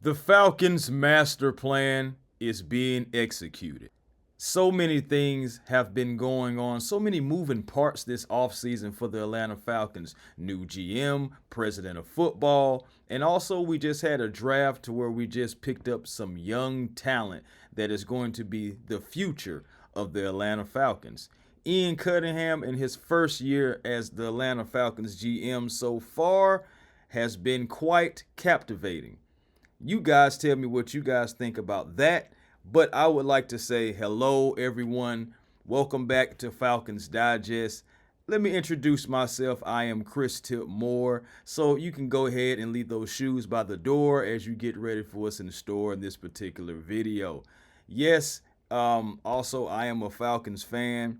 The Falcons' master plan is being executed. So many things have been going on, so many moving parts this offseason for the Atlanta Falcons. New GM, president of football, and also we just had a draft to where we just picked up some young talent that is going to be the future of the Atlanta Falcons. Ian Cunningham, in his first year as the Atlanta Falcons GM so far, has been quite captivating. You guys tell me what you guys think about that. But I would like to say hello, everyone. Welcome back to Falcons Digest. Let me introduce myself. I am Chris Tip Moore. So you can go ahead and leave those shoes by the door as you get ready for what's in store in this particular video. Yes, also I am a Falcons fan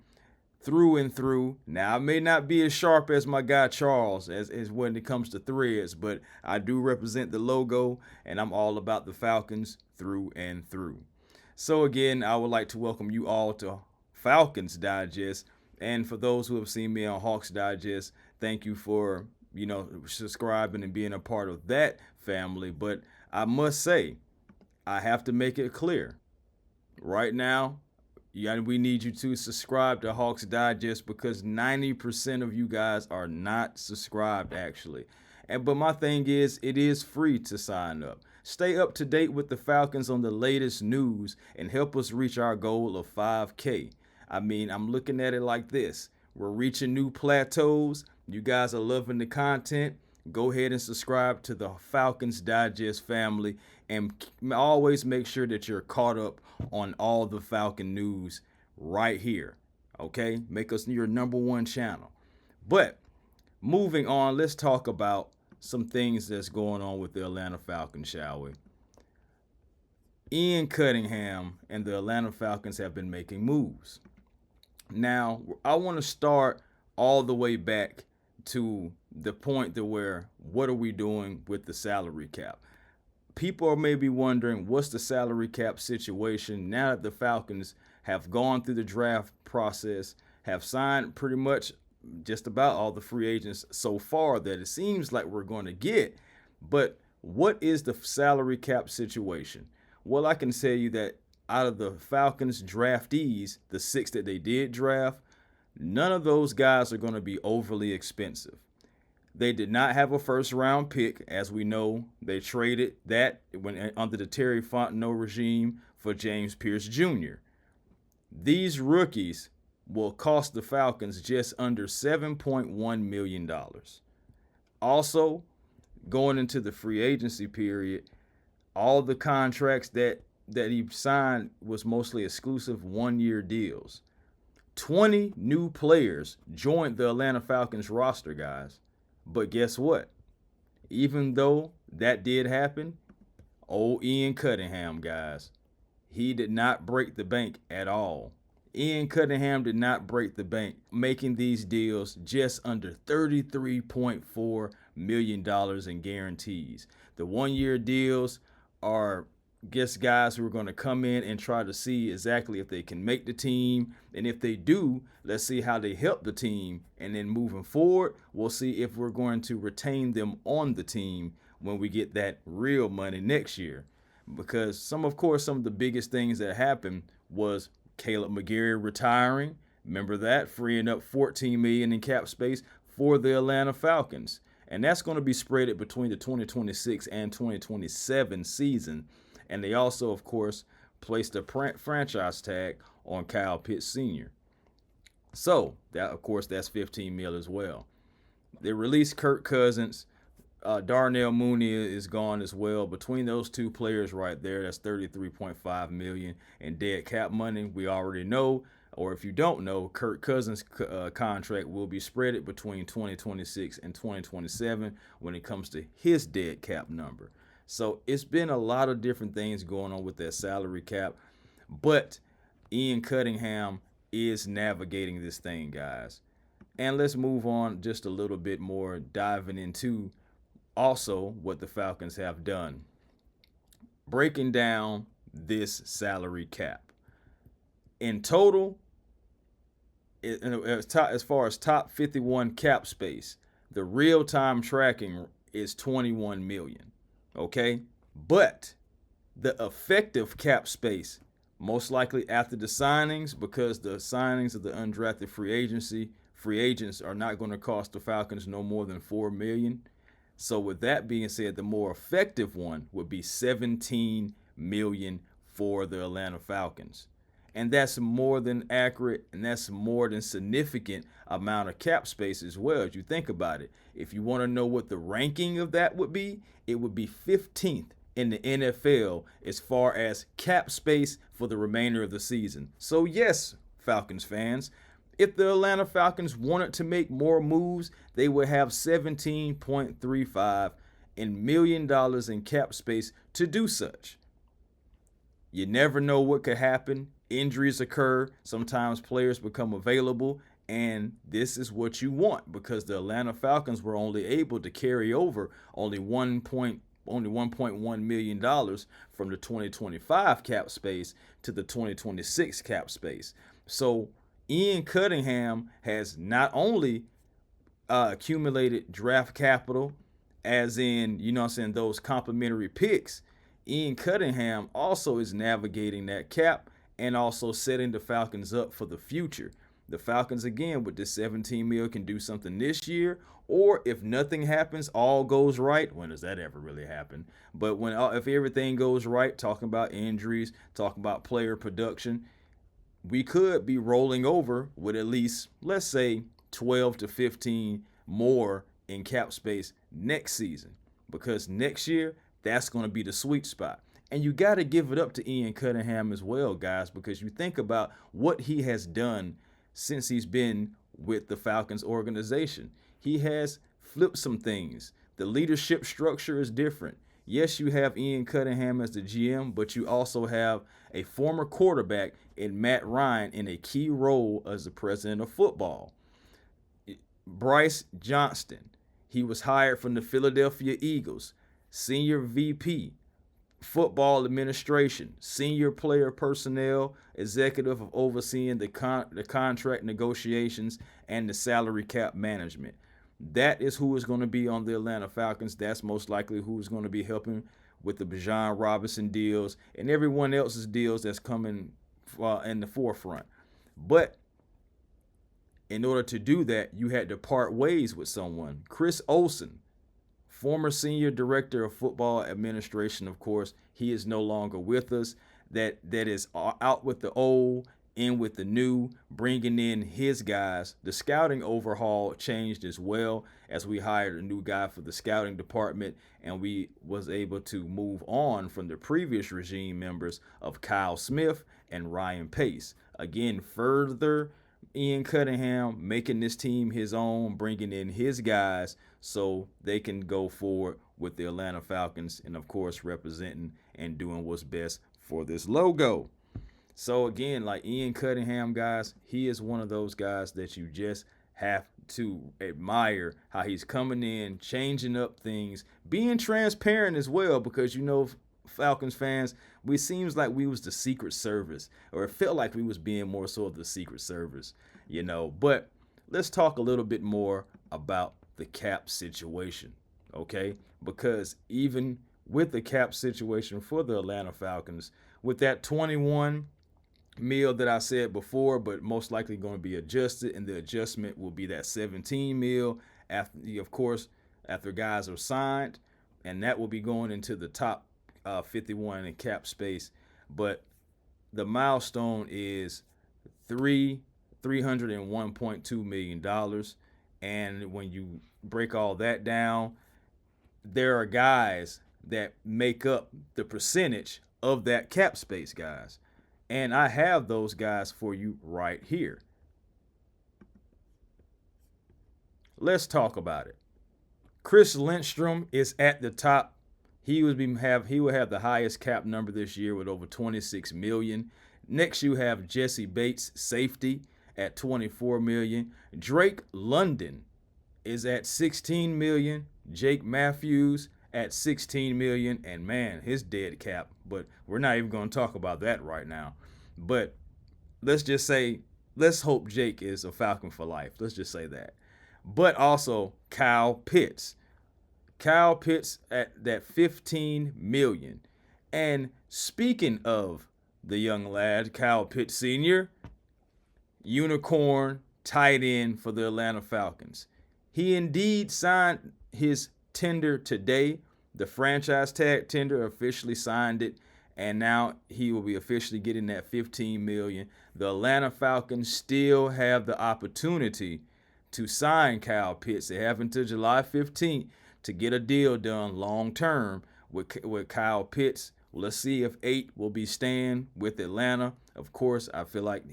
through and through. Now, I may not be as sharp as my guy Charles as when it comes to threads, but I do represent the logo, and I'm all about the Falcons through and through. So again, I would like to welcome you all to Falcons Digest. And for those who have seen me on Hawks Digest, thank you for, subscribing and being a part of that family. But I must say, I have to make it clear. Right now, we need you to subscribe to Hawks Digest because 90% of you guys are not subscribed actually. But my thing is, it is free to sign up. Stay up to date with the Falcons on the latest news and help us reach our goal of 5K. I mean, I'm looking at it like this. We're reaching new plateaus. You guys are loving the content. Go ahead and subscribe to the Falcons Digest family and always make sure that you're caught up on all the Falcon news right here. Okay? Make us your number one channel. But moving on, let's talk about some things that's going on with the Atlanta Falcons, shall we? Ian Cunningham and the Atlanta Falcons have been making moves. Now, I want to start all the way back to the point to where what are we doing with the salary cap? People are maybe wondering what's the salary cap situation now that the Falcons have gone through the draft process, have signed pretty much just about all the free agents so far that it seems like we're going to get. But what is the salary cap situation? Well, I can tell you that out of the Falcons draftees, the 6 that they did draft, none of those guys are going to be overly expensive. They did not have a first-round pick. As we know, they traded that when under the Terry Fontenot regime for James Pierce Jr. These rookies will cost the Falcons just under $7.1 million. Also, going into the free agency period, all the contracts that he signed was mostly exclusive one-year deals. 20 new players joined the Atlanta Falcons roster, guys. But guess what? Even though that did happen, old Ian Cunningham, guys, he did not break the bank at all. Ian Cunningham did not break the bank, making these deals just under $33.4 million in guarantees. The one-year deals are just guys who are going to come in and try to see exactly if they can make the team. And if they do, let's see how they help the team. And then moving forward, we'll see if we're going to retain them on the team when we get that real money next year. Because some of the biggest things that happened was Caleb McGarry retiring. Remember that? Freeing up $14 million in cap space for the Atlanta Falcons. And that's going to be spread between the 2026 and 2027 season. And they also, of course, placed a franchise tag on Kyle Pitts Sr. So, that, of course, that's $15 million as well. They released Kirk Cousins. Darnell Mooney is gone as well. Between those two players right there, that's $33.5 million in dead cap money. We already know, or if you don't know, Kirk Cousins' contract will be spread between 2026 and 2027 when it comes to his dead cap number. So it's been a lot of different things going on with that salary cap, but Ian Cunningham is navigating this thing, guys. And let's move on just a little bit more, diving into also what the Falcons have done. Breaking down this salary cap. In total, as far as top 51 cap space, the real-time tracking is $21 million. Okay? But the effective cap space, most likely after the signings, because the signings of the undrafted free agents are not going to cost the Falcons no more than $4 million. So with that being said, the more effective one would be $17 million for the Atlanta Falcons. And that's more than accurate, and that's more than significant amount of cap space as well, as you think about it. If you want to know what the ranking of that would be, it would be 15th in the NFL as far as cap space for the remainder of the season. So yes, Falcons fans, if the Atlanta Falcons wanted to make more moves, they would have $17.35 million in cap space to do such. You never know what could happen. Injuries occur. Sometimes players become available, and this is what you want, because the Atlanta Falcons were only able to carry over only $1.1 million from the 2025 cap space to the 2026 cap space. So Ian Cunningham has not only accumulated draft capital, as in, those complimentary picks. Ian Cunningham also is navigating that cap and also setting the Falcons up for the future. The Falcons, again, with this $17 million, can do something this year, or if nothing happens, all goes right. When does that ever really happen? But if everything goes right, talking about injuries, talking about player production, we could be rolling over with at least, let's say, 12 to 15 more in cap space next season, because next year, that's going to be the sweet spot. And you got to give it up to Ian Cunningham as well, guys, because you think about what he has done since he's been with the Falcons organization. He has flipped some things. The leadership structure is different. Yes, you have Ian Cunningham as the GM, but you also have a former quarterback in Matt Ryan in a key role as the president of football. Bryce Johnston, he was hired from the Philadelphia Eagles, senior VP, football administration, senior player personnel, executive of overseeing the contract negotiations and the salary cap management. That is who is going to be on the Atlanta Falcons. That's most likely who is going to be helping with the Bijan Robinson deals and everyone else's deals that's coming in the forefront. But in order to do that, you had to part ways with someone. Chris Olsen, former senior director of football administration, of course, he is no longer with us. That is out with the old, in with the new, bringing in his guys. The scouting overhaul changed as well, as we hired a new guy for the scouting department, and we was able to move on from the previous regime members of Kyle Smith and Ryan Pace. Again, further Ian Cunningham making this team his own, bringing in his guys so they can go forward with the Atlanta Falcons and, of course, representing and doing what's best for this logo. So, again, like Ian Cunningham, guys, he is one of those guys that you just have to admire how he's coming in, changing up things, being transparent as well, because, Falcons fans, it seems like we was the Secret Service, or it felt like we was being more so of the Secret Service, But let's talk a little bit more about the cap situation, okay? Because even with the cap situation for the Atlanta Falcons, with that 21 mil that I said before, but most likely going to be adjusted, and the adjustment will be that 17 mil after guys are signed, and that will be going into the top 51 in cap space. But the milestone is $301.2 million. And when you break all that down, there are guys that make up the percentage of that cap space, guys. And I have those guys for you right here. Let's talk about it. Chris Lindstrom is at the top. He will have the highest cap number this year with over $26 million. Next, you have Jesse Bates, safety, at $24 million. Drake London is at $16 million. Jake Matthews at $16 million. And man, his dead cap. But we're not even going to talk about that right now. But let's hope Jake is a Falcon for life. Let's just say that. But also Kyle Pitts, Kyle Pitts at that $15 million. And speaking of the young lad, Kyle Pitts Sr., unicorn tight end for the Atlanta Falcons. He indeed signed his tender today. The franchise tag tender officially signed it, and now he will be officially getting that $15 million. The Atlanta Falcons still have the opportunity to sign Kyle Pitts. They have until July 15th to get a deal done long term with Kyle Pitts. Let's see if 8 will be staying with Atlanta. Of course, I feel like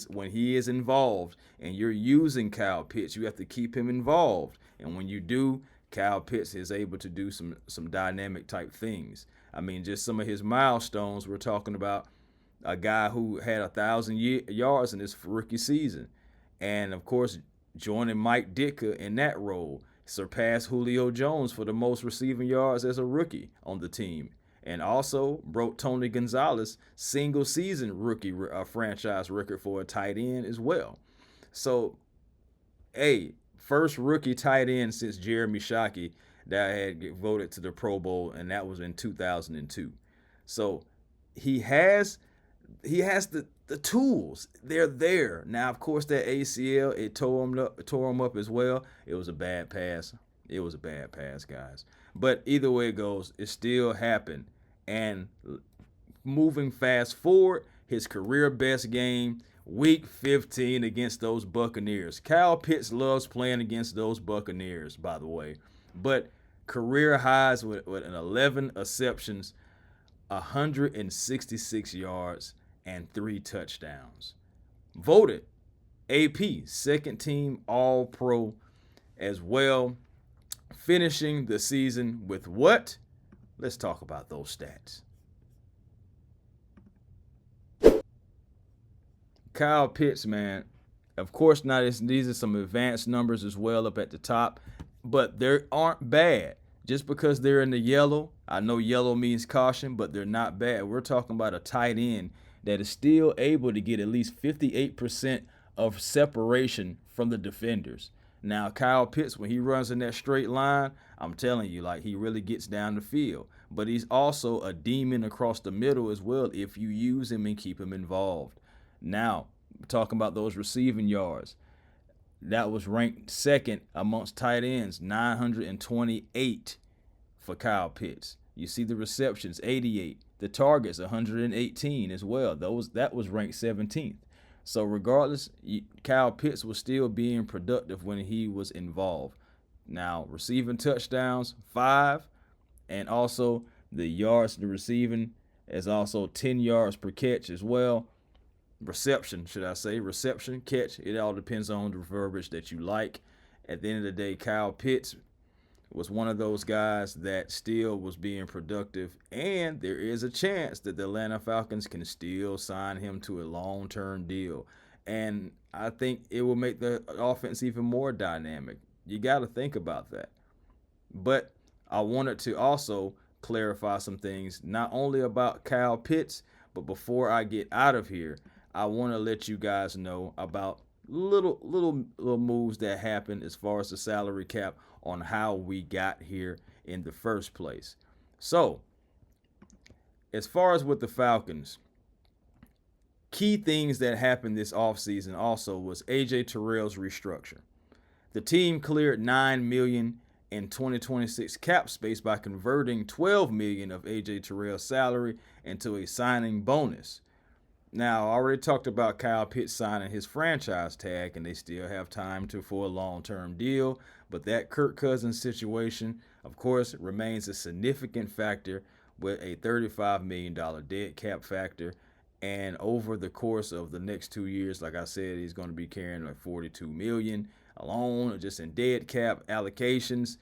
when he is involved and you're using Kyle Pitts, you have to keep him involved. And when you do, Kyle Pitts is able to do some dynamic type things. I mean, just some of his milestones, we're talking about a guy who had 1,000 yards in his rookie season. And, of course, joining Mike Ditka in that role, surpassed Julio Jones for the most receiving yards as a rookie on the team. And also broke Tony Gonzalez's single-season rookie franchise record for a tight end as well. So, first rookie tight end since Jeremy Shockey that had voted to the Pro Bowl, and that was in 2002. So he has the tools. They're there. Now, of course, that ACL, it tore him up as well. It was a bad pass. It was a bad pass, guys. But either way it goes, it still happened. And moving fast forward, his career best game, Week 15 against those Buccaneers. Kyle Pitts loves playing against those Buccaneers, by the way. But career highs with an 11 receptions, 166 yards, and 3 touchdowns. Voted AP, second team All-Pro as well. Finishing the season with what? Let's talk about those stats. Kyle Pitts, man, of course not. These are some advanced numbers as well up at the top, but they aren't bad. Just because they're in the yellow, I know yellow means caution, but they're not bad. We're talking about a tight end that is still able to get at least 58% of separation from the defenders. Now, Kyle Pitts, when he runs in that straight line, I'm telling you, like, he really gets down the field. But he's also a demon across the middle as well if you use him and keep him involved. Now, talking about those receiving yards, that was ranked second amongst tight ends, 928 for Kyle Pitts. You see the receptions, 88. The targets, 118 as well. That was ranked 17th. So regardless, Kyle Pitts was still being productive when he was involved. Now, receiving touchdowns, 5, and also the yards to receiving is also 10 yards per catch as well. Reception, catch, it all depends on the verbiage that you like. At the end of the day, Kyle Pitts was one of those guys that still was being productive, and there is a chance that the Atlanta Falcons can still sign him to a long-term deal. And I think it will make the offense even more dynamic. You got to think about that. But I wanted to also clarify some things, not only about Kyle Pitts, but before I get out of here, I want to let you guys know about little moves that happened as far as the salary cap on how we got here in the first place. So, as far as with the Falcons, key things that happened this offseason also was A.J. Terrell's restructure. The team cleared $9 million in 2026 cap space by converting $12 million of A.J. Terrell's salary into a signing bonus. Now, I already talked about Kyle Pitts signing his franchise tag, and they still have time for a long-term deal. But that Kirk Cousins situation, of course, remains a significant factor with a $35 million dead cap factor. And over the course of the next 2 years, like I said, he's going to be carrying like $42 million alone, just in dead cap allocations.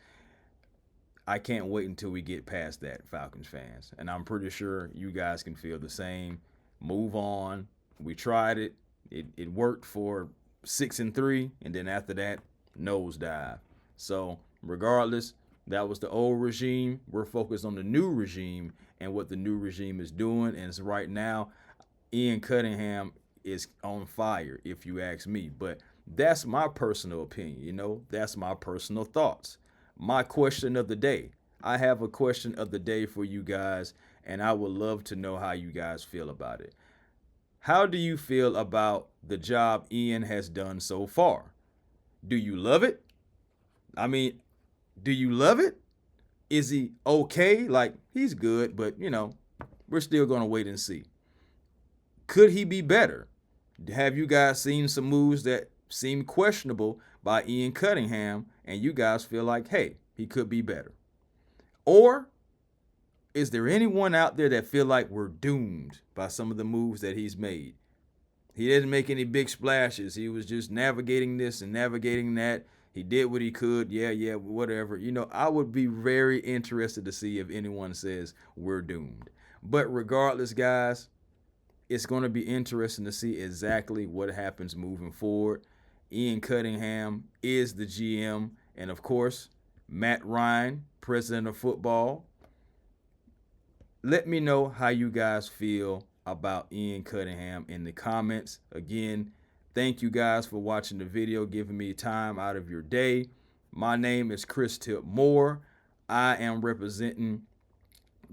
I can't wait until we get past that, Falcons fans. And I'm pretty sure you guys can feel the same. Move on. We tried it. It worked for 6-3, and then after that, nosedive. So regardless, that was the old regime. We're focused on the new regime and what the new regime is doing. And so right now, Ian Cunningham is on fire, if you ask me. But that's my personal opinion. That's my personal thoughts. my question of the day. I have a question of the day for you guys, and I would love to know how you guys feel about it. How do you feel about the job Ian has done so far? Do you love it? I mean, do you love it? Is he okay? Like, he's good, but, we're still going to wait and see. Could he be better? Have you guys seen some moves that seem questionable by Ian Cunningham, and you guys feel like, hey, he could be better? Or is there anyone out there that feel like we're doomed by some of the moves that he's made? He didn't make any big splashes. He was just navigating this and navigating that. He did what he could. Yeah, whatever. I would be very interested to see if anyone says we're doomed. But regardless, guys, it's going to be interesting to see exactly what happens moving forward. Ian Cunningham is the GM. And, of course, Matt Ryan, president of football. Let me know how you guys feel about Ian Cunningham in the comments. Again, thank you guys for watching the video, giving me time out of your day. My name is Chris Tip Moore. I am representing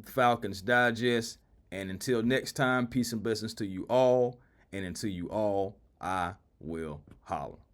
Falcons Digest. And until next time, peace and blessings to you all. And until you all, I will holler.